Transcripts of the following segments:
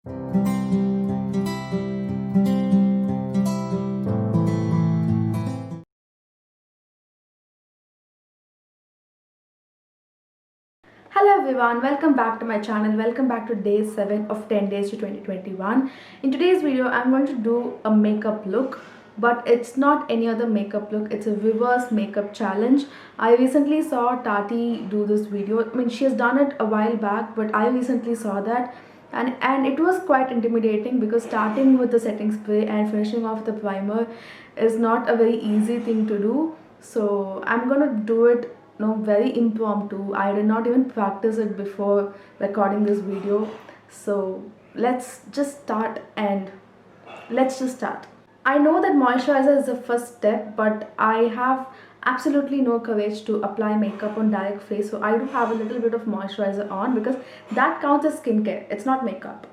Hello everyone, welcome back to my channel. Welcome back to day 7 of 10 days to 2021. In today's video, I'm going to do a makeup look, but it's not any other makeup look. It's a reverse makeup challenge. I recently saw Tati do this video. I mean, she has done it a while back, but I recently saw that and it was quite intimidating because starting with the setting spray and finishing off the primer is not a very easy thing to do. So I'm gonna do it, very impromptu. I did not even practice it before recording this video. So let's just start. I know that moisturizer is the first step, but I have absolutely no courage to apply makeup on direct face. So I do have a little bit of moisturizer on because that counts as skincare. It's not makeup.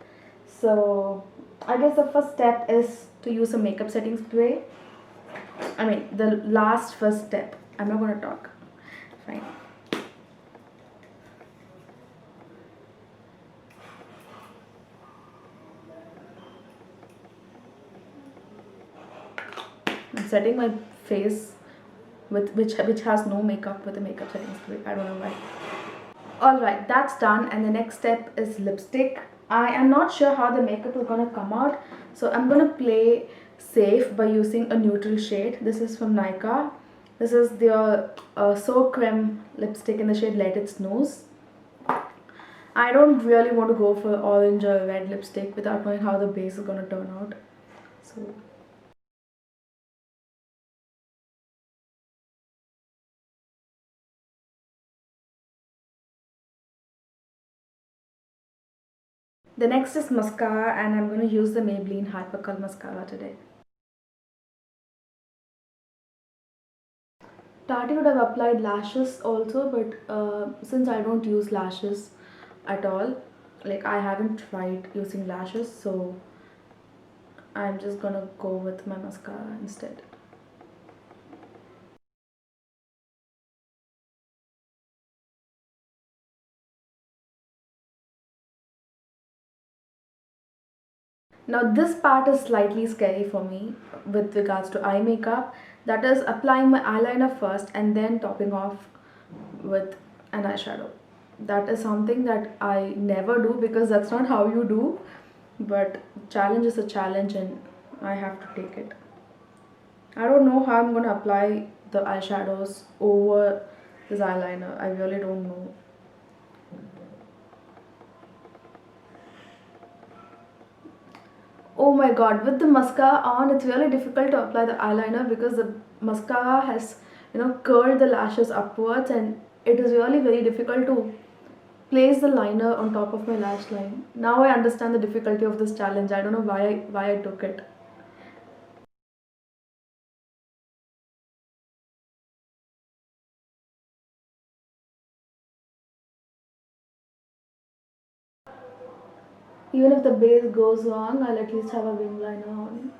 So I guess the first step is to use a makeup setting spray. I mean, the last first step. I'm not gonna talk. Fine. I'm setting my face with which has no makeup with a makeup setting spray. I don't know why. Alright, that's done, and the next step is lipstick. I am not sure how the makeup is gonna come out, so I'm gonna play safe by using a neutral shade. This is from Nykaa. This is their So Creme lipstick in the shade Let It Snows. I don't really want to go for orange or red lipstick without knowing how the base is gonna turn out. So the next is mascara, and I'm going to use the Maybelline Hypercurl mascara today. Tati would have applied lashes also, but since I don't use lashes at all, like I haven't tried using lashes, so I'm just gonna go with my mascara instead. Now this part is slightly scary for me with regards to eye makeup. That is applying my eyeliner first and then topping off with an eyeshadow. That is something that I never do because that's not how you do. But challenge is a challenge and I have to take it. I don't know how I'm gonna apply the eyeshadows over this eyeliner. I really don't know. Oh my god, with the mascara on, it's really difficult to apply the eyeliner because the mascara has, curled the lashes upwards, and it is really very difficult to place the liner on top of my lash line. Now I understand the difficulty of this challenge. I don't know why I took it. Even if the base goes wrong, I'll at least have a wing liner on.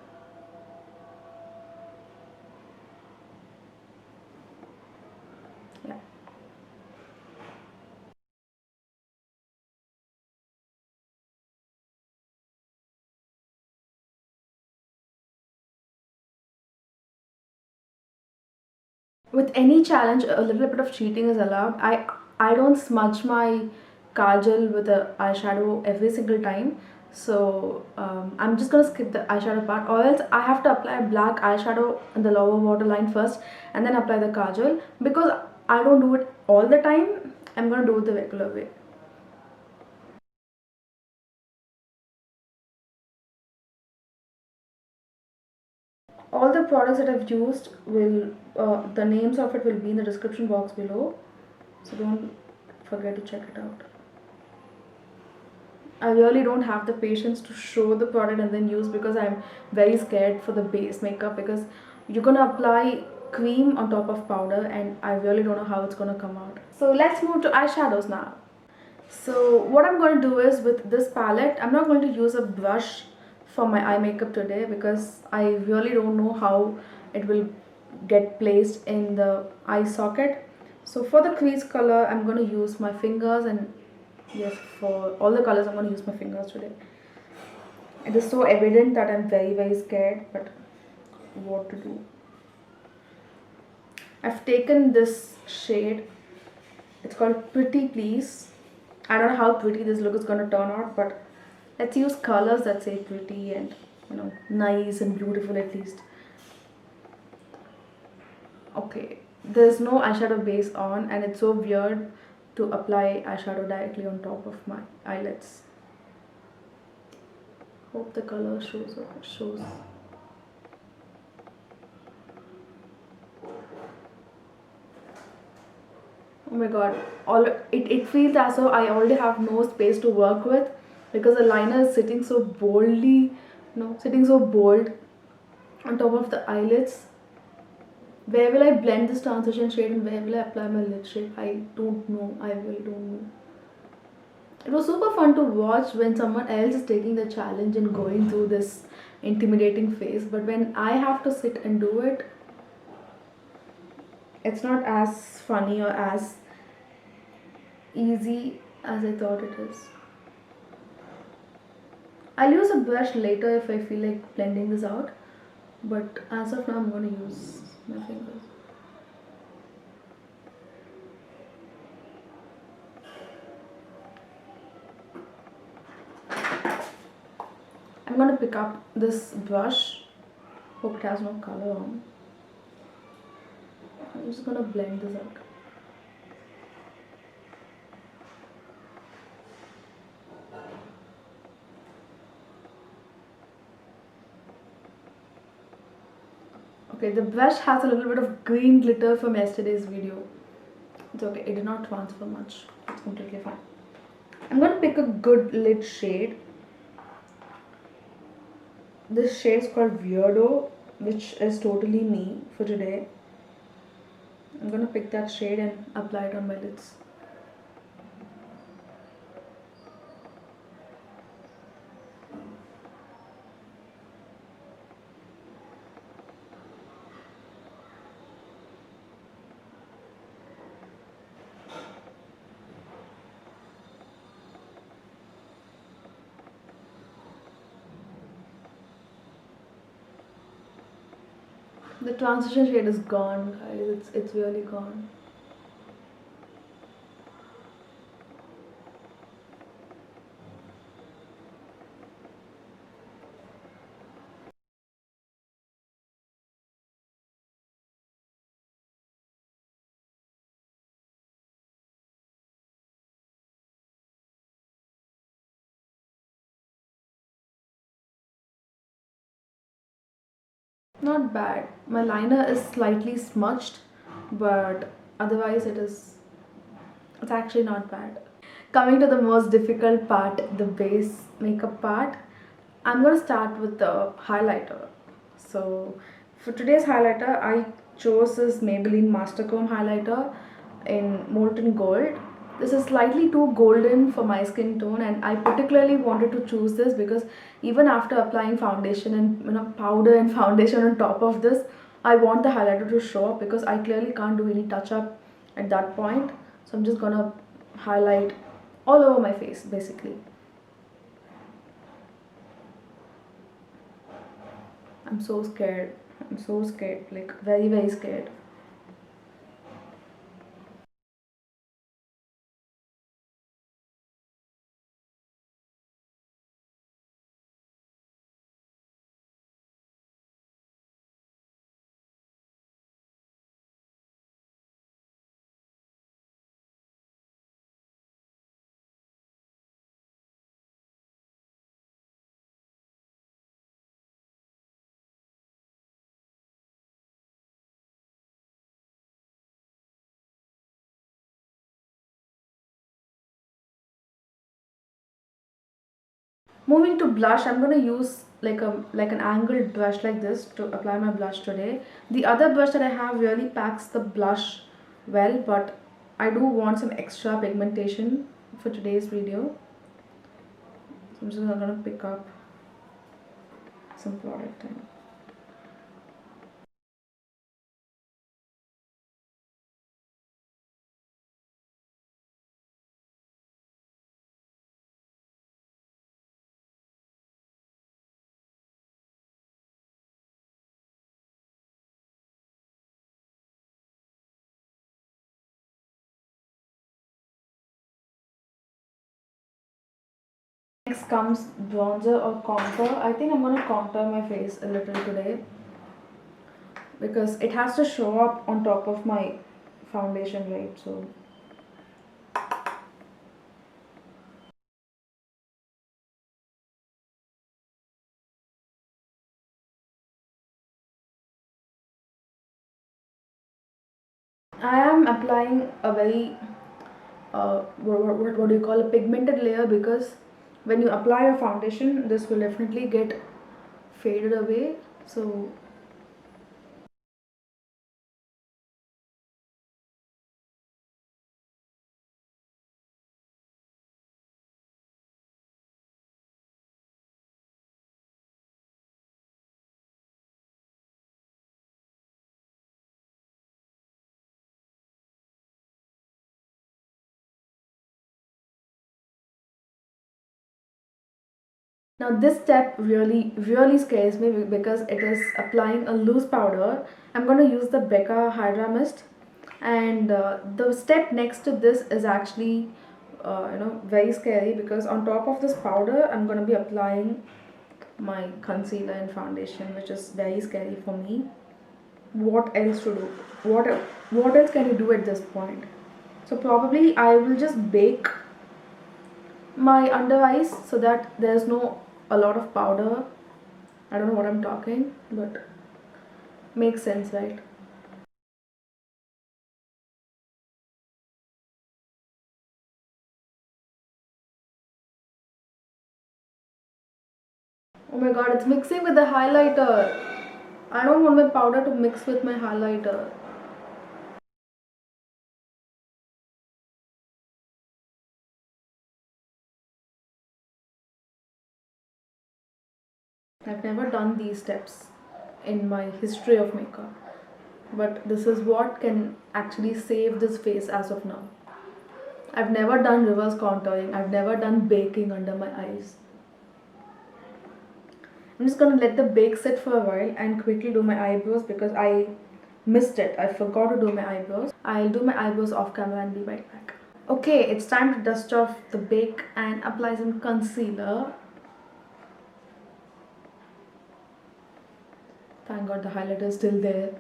Yeah. With any challenge, a little bit of cheating is allowed. I don't smudge my kajal with a eyeshadow every single time. So I'm just gonna skip the eyeshadow part, or else I have to apply black eyeshadow in the lower waterline first and then apply the kajal. Because I don't do it all the time, I'm gonna do it the regular way. All the products that I've used will, the names of it will be in the description box below, so don't forget to check it out. I really don't have the patience to show the product and then use because I'm very scared for the base makeup because you're gonna apply cream on top of powder and I really don't know how it's gonna come out. So let's move to eyeshadows now. So what I'm going to do is with this palette, I'm not going to use a brush for my eye makeup today because I really don't know how it will get placed in the eye socket. So for the crease color, I'm going to use my fingers, and yes, for all the colors I'm going to use my fingers today. It is so evident that I'm very, very scared, but what to do? I've taken this shade. It's called Pretty Please. I don't know how pretty this look is gonna turn out, but let's use colors that say pretty and nice and beautiful at least. Okay, there's no eyeshadow base on, and it's so weird to apply eyeshadow directly on top of my eyelids. Hope the color shows. Oh my god, it feels as though I already have no space to work with because the liner is sitting so boldly, sitting so bold on top of the eyelids. Where will I blend this transition shade and where will I apply my lid shape? I don't know. I really don't know. It was super fun to watch when someone else is taking the challenge and going through this intimidating phase, but when I have to sit and do it, it's not as funny or as easy as I thought it is. I'll use a brush later if I feel like blending this out, but as of now, I'm going to use my fingers. I'm going to pick up this brush. Hope it has no color on. I'm just going to blend this out. Okay, the brush has a little bit of green glitter from yesterday's video. It's okay, it did not transfer much. It's completely fine. I'm going to pick a good lid shade. This shade is called Weirdo, which is totally me for today. I'm going to pick that shade and apply it on my lids. The transition shade is gone, guys. It's really gone. Not bad. My liner is slightly smudged, but otherwise it's actually not bad. Coming to the most difficult part, the base makeup part, I'm going to start with the highlighter. So for today's highlighter, I chose this Maybelline Master Chrome highlighter in Molten Gold. This is slightly too golden for my skin tone, and I particularly wanted to choose this because even after applying foundation and powder and foundation on top of this, I want the highlighter to show up because I clearly can't do any touch up at that point. So I'm just gonna highlight all over my face basically. I'm so scared. I'm so scared, like very, very scared. Moving to blush, I'm going to use like an angled brush like this to apply my blush today. The other brush that I have really packs the blush well, but I do want some extra pigmentation for today's video. So I'm just going to pick up some product and Next comes bronzer or contour. I think I'm gonna contour my face a little today because it has to show up on top of my foundation, right? So I am applying a very what do you call a pigmented layer, because when you apply your foundation, this will definitely get faded away. So now this step really scares me because it is applying a loose powder. I'm going to use the Becca Hydra Mist, and the step next to this is actually very scary, because on top of this powder I'm going to be applying my concealer and foundation, which is very scary for me. What else to do? What else can you do at this point? So probably I will just bake my under eyes so that there's no a lot of powder. I don't know what I'm talking, but makes sense, right? Oh my god, it's mixing with the highlighter. I don't want my powder to mix with my highlighter. I've never done these steps in my history of makeup, but this is what can actually save this face as of now. I've never done reverse contouring, I've never done baking under my eyes. I'm just gonna let the bake sit for a while and quickly do my eyebrows because I missed it. I forgot to do my eyebrows. I'll do my eyebrows off camera and be right back. Okay, it's time to dust off the bake and apply some concealer. Thank god the highlighter is still there.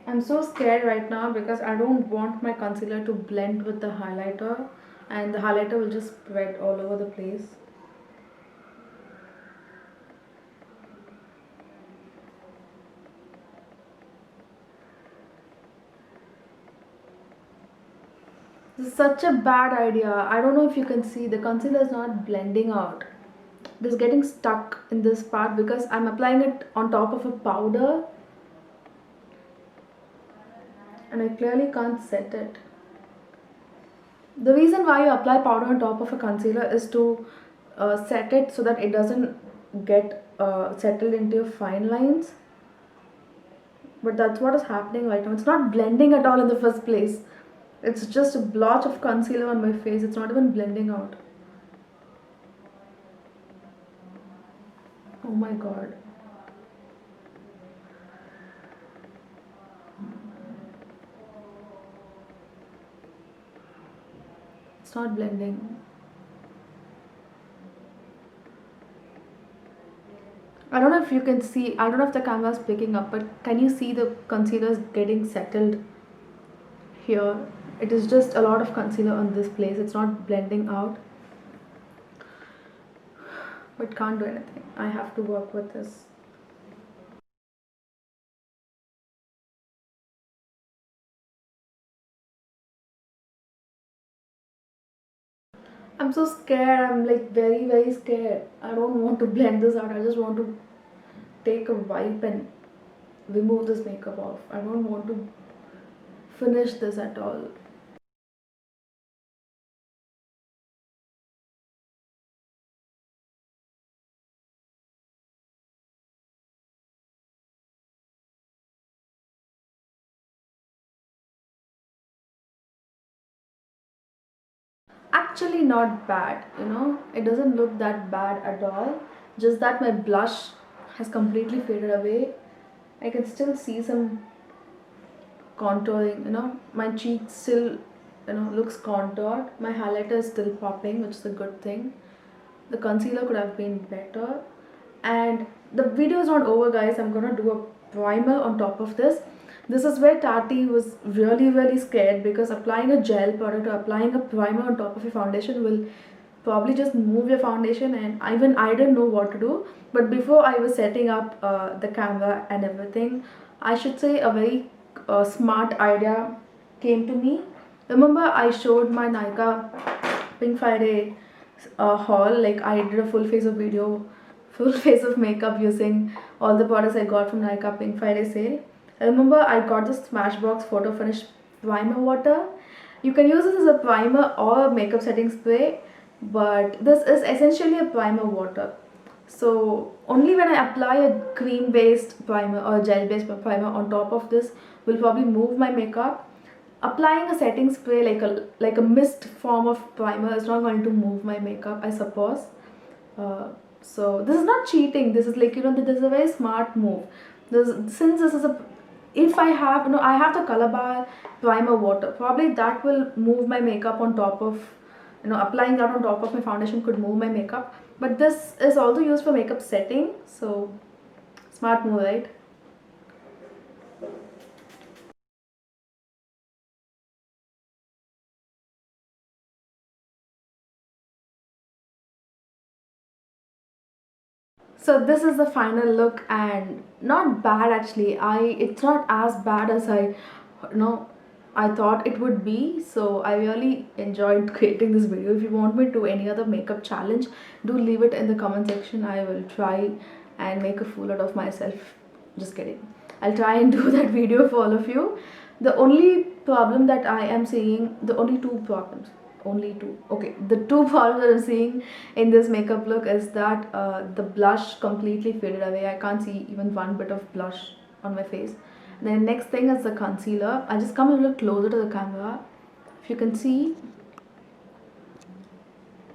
I'm so scared right now because I don't want my concealer to blend with the highlighter, and the highlighter will just spread all over the place. This is such a bad idea. I don't know if you can see the concealer is not blending out. It is getting stuck in this part because I'm applying it on top of a powder and I clearly can't set it. The reason why you apply powder on top of a concealer is to set it so that it doesn't get settled into your fine lines. But that's what is happening right now. It's not blending at all in the first place. It's just a blotch of concealer on my face. It's not even blending out. Oh my god. It's not blending. I don't know if you can see, I don't know if the camera is picking up, but can you see the concealer is getting settled here? It is just a lot of concealer on this place. It's not blending out, but can't do anything. I have to work with this. I'm so scared. I'm like very scared. I don't want to blend this out. I just want to take a wipe and remove this makeup off. I don't want to finish this at all. actually not bad, you know, it doesn't look that bad at all. Just that my blush has completely faded away. I can still see some contouring, you know, my cheek still, you know, looks contoured. My highlighter is still popping, which is a good thing. The concealer could have been better. And the video is not over, guys. I'm gonna do a primer on top of this. This is where Tati was really scared, because applying a gel product or applying a primer on top of your foundation will probably just move your foundation, and even I didn't know what to do. But before I was setting up the camera and everything, I should say a very smart idea came to me. Remember, I showed my Nykaa Pink Friday haul, like I did a full face of video, full face of makeup using all the products I got from Nykaa Pink Friday sale. I remember I got this Smashbox Photo Finish Primer Water. You can use this as a primer or a makeup setting spray, but this is essentially a primer water. So only when I apply a cream based primer or gel based primer on top of this will probably move my makeup. Applying a setting spray like a mist form of primer is not going to move my makeup, I suppose. So this is not cheating. This is like, you know, this is a very smart move. Since this is a, if I have, you know, I have the Color Bar primer water, probably that will move my makeup on top of, you know, applying that on top of my foundation could move my makeup. But this is also used for makeup setting, so smart move, right? So this is the final look, and not bad actually. It's not as bad as you know I thought it would be. So I really enjoyed creating this video. If you want me to do any other makeup challenge, do leave it in the comment section. I will try and make a fool out of myself. Just kidding. I'll try and do that video for all of you. The only problem that I am seeing, the only two problems, only two, okay, the two problems that I'm seeing in this makeup look is that the blush completely faded away. I can't see even one bit of blush on my face. Then next thing is the concealer. I'll just come a little closer to the camera. If you can see,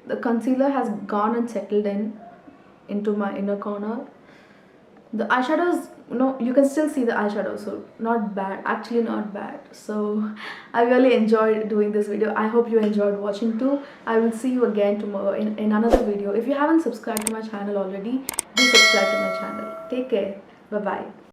the concealer has gone and settled in into my inner corner. The eyeshadows, you know, you can still see the eyeshadow, so not bad, actually not bad. So I really enjoyed doing this video. I hope you enjoyed watching too. I will see you again tomorrow in another video. If you haven't subscribed to my channel already, do subscribe to my channel. Take care. Bye bye.